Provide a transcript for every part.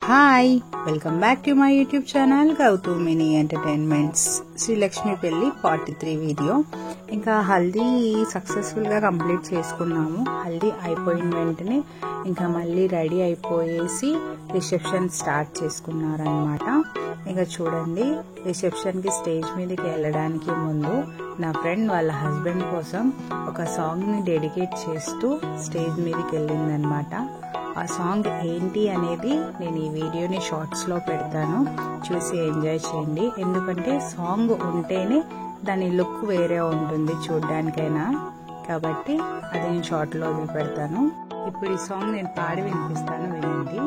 Hi, welcome back to my YouTube channel గౌతమిని entertainments. Srilakshmi పెళ్లి part 3 video. ఇంకా హల్దీ సక్సెస్ఫుల్గా కంప్లీట్ చేసుకున్నాము. హల్దీ అయిపోయిన వెంటనే ఇంకా మళ్ళీ రెడీ అయిపోయేసి రిసెప్షన్ స్టార్ట్ చేసుకున్నారనమాట. ఇంకా చూడండి, రిసెప్షన్కి స్టేజ్ మీదకి వెళ్ళడానికి ముందు నా ఫ్రెండ్ వాళ్ళ హస్బెండ్ కోసం ఒక సాంగ్ని డెడికేట్ చేస్తూ స్టేజ్ మీదకి వెళ్ళిందనమాట. ఆ సాంగ్ ఏంటి అనేది నేను ఈ వీడియోని షార్ట్స్లో పెడతాను, చూసి ఎంజాయ్ చేయండి. ఎందుకంటే సాంగ్ ఉంటేనే దాని లుక్ వేరే ఉంటుంది చూడ్డానికైనా, కాబట్టి అది నేను షార్ట్లో పెడతాను. ఇప్పుడు ఈ సాంగ్ నేను పాడి వినిపిస్తాను, వినండి.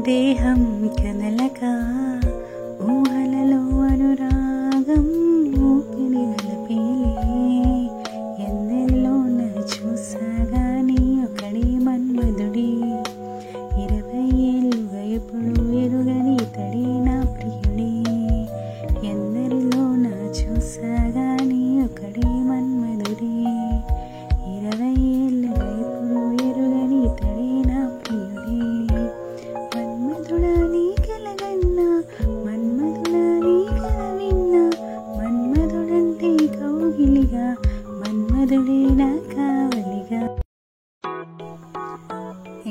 దేహం కనలక ఊహలలో అనురాగం ఊపిరి నలపేలే, ఎందరిలో నన్ను చూసాగాని ఒకడే మన్మధుడే, 20 ఏళ్ళుగా ఎప్పుడు ఎరుగని ఇతడే నా ప్రియుడే, ఎందరిలో నా చూసాగాని ఒకడే మన్మధుడే, 20 ఏళ్ళుగా ఎప్పుడు ఎరుగని ఇతడే నా ప్రియుడే, మన్మధుడా నీ కలగన్నా మన్మధుడా నీ కలవిన్నా, మన్మధుడంటే కౌగిలిగా మన్మధుడే నా కావలిగా.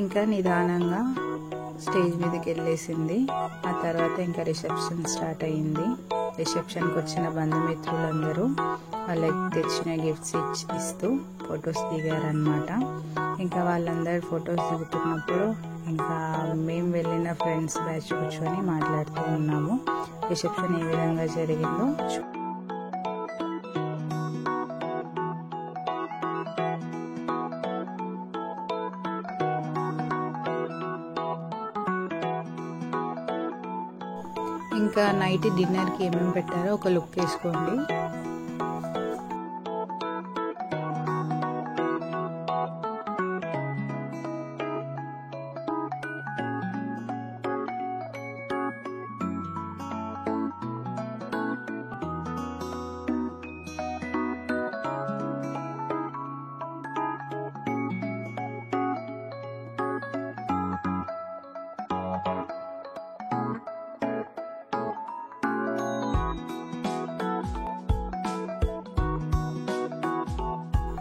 ఇంకా నిదానంగా స్టేజ్ మీదకి వెళ్ళేసింది. ఆ తర్వాత ఇంకా రిసెప్షన్ స్టార్ట్ అయ్యింది. రిసెప్షన్కి వచ్చిన బంధుమిత్రులందరూ వాళ్ళకి తెచ్చిన గిఫ్ట్స్ ఇస్తూ ఫొటోస్ దిగారనమాట. ఇంకా వాళ్ళందరూ ఫొటోస్ దిగుతున్నప్పుడు ఇంకా మేము వెళ్ళిన ఫ్రెండ్స్ బ్యాచ్ కూర్చొని మాట్లాడుతూ ఉన్నాము. రిసెప్షన్ ఏ విధంగా జరిగిందో ఇంకా నైట్ డిన్నర్కి ఏమేమి పెట్టారో ఒక లుక్ వేసుకోండి.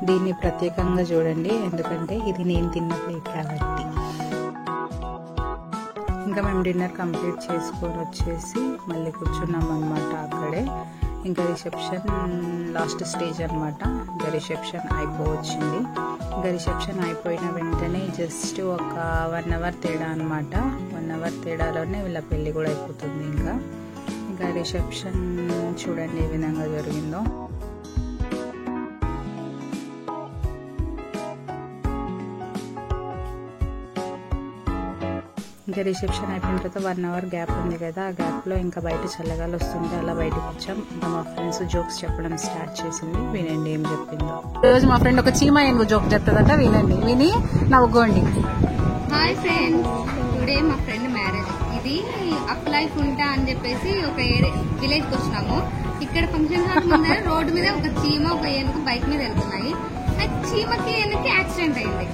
దీన్ని ప్రత్యేకంగా చూడండి, ఎందుకంటే ఇది నేను తిన్న ప్లేట్ కాబట్టి. ఇంకా మేము డిన్నర్ కంప్లీట్ చేసుకొని వచ్చేసి మళ్ళీ కూర్చున్నాం అనమాట అక్కడే. ఇంకా రిసెప్షన్ లాస్ట్ స్టేజ్ అనమాట. ఇంకా రిసెప్షన్ అయిపోవచ్చింది. ఇంకా రిసెప్షన్ అయిపోయిన వెంటనే జస్ట్ ఒక 1 అవర్ తేడా అనమాట. 1 అవర్ తేడాలోనే వీళ్ళ పెళ్ళి కూడా అయిపోతుంది. ఇంకా రిసెప్షన్ చూడండి ఏ విధంగా జరిగిందో. ఇంకా రిసెప్షన్ అయిపోయిన తర్వాత 1 అవర్ గ్యాప్ ఉంది కదా, ఆ గ్యాప్లో ఇంకా బయట చల్లగాలి వస్తుంది, అలా బయటకు వచ్చాం. ఇంకా మా ఫ్రెండ్స్ జోక్స్ చెప్పడం స్టార్ట్ చేసింది. వినండి ఏం చెప్పిందో. రోజు మా ఫ్రెండ్ ఒక చీమ ఏనుగు జోక్ చెప్తుందట, వినండి, విని నవ్వుకోండి. హాయ్ ఫ్రెండ్స్, టుడే మా ఫ్రెండ్ మ్యారేజ్. ఇది అప్ లైఫ్ ఉంటా అని చెప్పేసి ఒక విలేజ్ కి వచ్చినాము. ఇక్కడ ఫంక్షన్ హాల్ ముందర రోడ్డు మీద ఒక చీమ ఒక ఏనుగు బైక్ మీద వెళ్తున్నాయి. చీమకి ఏనుగుకి యాక్సిడెంట్ అయింది.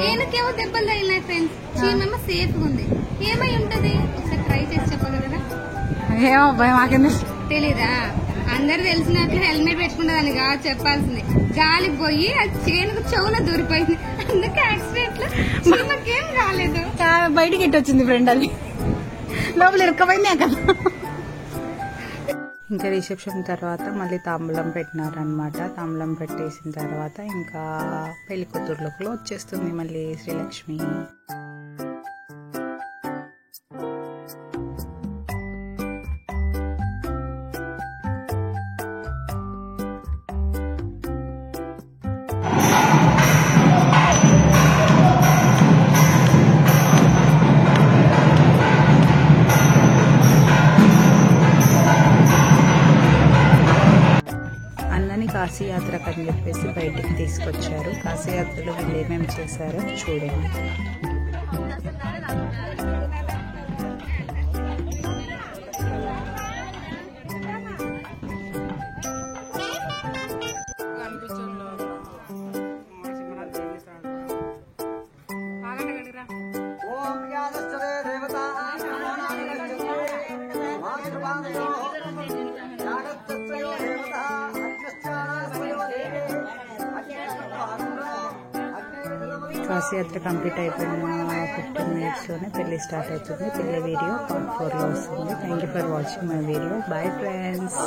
ఏనుకేమో దెబ్బలు తగిలినాయి ఫ్రెండ్స్. చీమేమో సేఫ్ గా ఉంది. ఏమై ఉంటది ఒకసారి ట్రై చేసి చెప్పగలరా? ఏమో భయం మాకింది, తెలీదా? అందరు తెలిసినట్లు హెల్మెట్ పెట్టుకుంటుందని కాదు చెప్పాల్సింది. గాలికి పోయి అది ఏనుగు చెవులో దూరిపోయింది, అందుకే యాక్సిడెంట్ లో చీమకేం కాలేదు. బయటికి ఎట్టి వచ్చింది ఫ్రెండ్, అది లోపల ఇరుక్కపోయింది కదా. ఇంకా రిసెప్షన్ తర్వాత మళ్ళీ తాంబూలం పెట్టినారనమాట. తాంబూలం పెట్టేసిన తర్వాత ఇంకా పెళ్లి కూతుర్లకు వచ్చేస్తుంది మళ్ళీ శ్రీలక్ష్మి. కాశీయాత్రకు అని చెప్పేసి బయటికి తీసుకొచ్చారు. కాశీయాత్రలో వీళ్ళు ఏమేమి చేశారో చూడండి. కాశీయాత్ర కంప్లీట్ అయిపోయిన 15 minutes పెళ్లి స్టార్ట్ అవుతుంది. పెళ్లి వీడియో part 4 లో వస్తుంది. Thank you for watching my video. Bye friends.